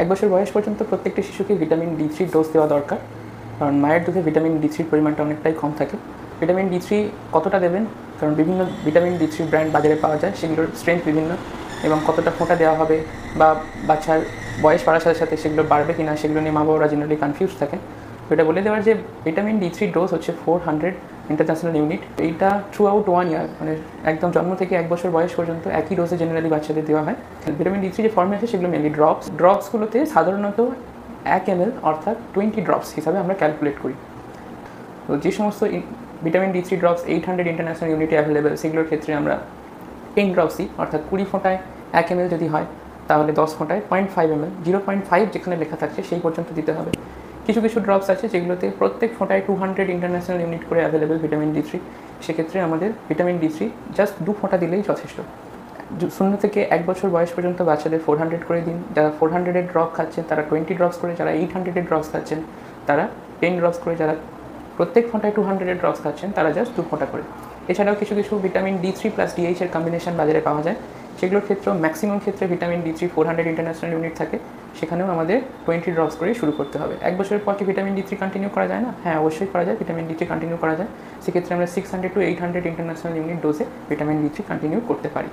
1 বছর বয়স পর্যন্ত প্রত্যেকটি শিশুকে ভিটামিন ডি3 ডোজ দেওয়া দরকার, কারণ মায়ের দুধে ভিটামিন ডি3 পরিমাণটা অনেকটাই কম থাকে। ভিটামিন ডি3 কতটা দেবেন, কারণ বিভিন্ন ভিটামিন ডি3 ব্র্যান্ড বাজারে পাওয়া যায়, সেগুলোর স্ট্রেংথ বিভিন্ন, এবং কতটা ফোঁটা দেওয়া হবে বা বাচ্চার বয়স বাড়ার সাথে সাথে সেগুলো বাড়বে কিনা সেগুলো নিয়ে মা বাবারা জেনারেলি কনফিউজ থাকেন। তো এটা বলে দেওয়ার যে ভিটামিন ডি3 ডোজ হচ্ছে 400 ইন্টারন্যাশনাল ইউনিট। এইটা থ্রু আউট 1 ইয়ার, মানে একদম জন্ম থেকে 1 বছর বয়স পর্যন্ত একই ডোজে জেনারেলি বাচ্চাদের দেওয়া হয়। ভিটামিন ডি3 যে ফর্মে আছে সেগুলো মেনলি ড্রপসগুলোতে সাধারণত 1 ml অর্থাৎ 20 ড্রপস হিসাবে আমরা ক্যালকুলেট করি। তো যে সমস্ত ভিটামিন ডি3 ড্রপস 800 ইন্টারন্যাশনাল ইউনিটে অ্যাভেলেবেল, সেগুলোর ক্ষেত্রে আমরা 10 ড্রপসই, অর্থাৎ 20 ফোঁটায় 1 ml যদি হয় তাহলে 10 ফোঁটায় 0.5 ml, 0.5 যেখানে লেখা থাকছে সেই পর্যন্ত দিতে হবে। কিছু কিছু ড্রপস আছে যেগুলোতে প্রত্যেক ফোঁটায় 200 ইন্টারন্যাশনাল ইউনিট করে অ্যাভেলেবেল ভিটামিন ডি3। সেক্ষেত্রে আমাদের ভিটামিন ডি3 জাস্ট 2 ফোঁটা দিলেই যথেষ্ট। 0 থেকে 1 বছর বয়স পর্যন্ত বাচ্চাদের 400 করে দিন। যারা 400-এর ড্রপ খাচ্ছেন তারা 20 ড্রপস করে, যারা 800-এর ড্রপস খাচ্ছেন তারা 10 ড্রপস করে, যারা প্রত্যেক ফোঁটায় 200-এর ড্রপস খাচ্ছেন তারা জাস্ট 2 ফোঁটা করে। এছাড়াও কিছু কিছু ভিটামিন ডি3 প্লাস ডিএইচ এর কম্বিনেশন বাজারে পাওয়া যায়, সেগুলোর ক্ষেত্রেও ম্যাক্সিমাম ক্ষেত্রে ভিটামিন ডি3 400 ইন্টারন্যাশনাল ইউনিট থাকে, সেখানেও আমাদের 20 ড্রপস করে শুরু করতে হবে। 1 বছরের পর কি ভিটামিন ডি3 কন্টিনিউ করা যায় না? হ্যাঁ, অবশ্যই করা যায়, ভিটামিন ডি3 কন্টিনিউ করা যায়। সেক্ষেত্রে আমরা 600 to 800 ইন্টারন্যাশনাল ইউনিট ডোজে ভিটামিন ডি3 কন্টিনিউ করতে পারি।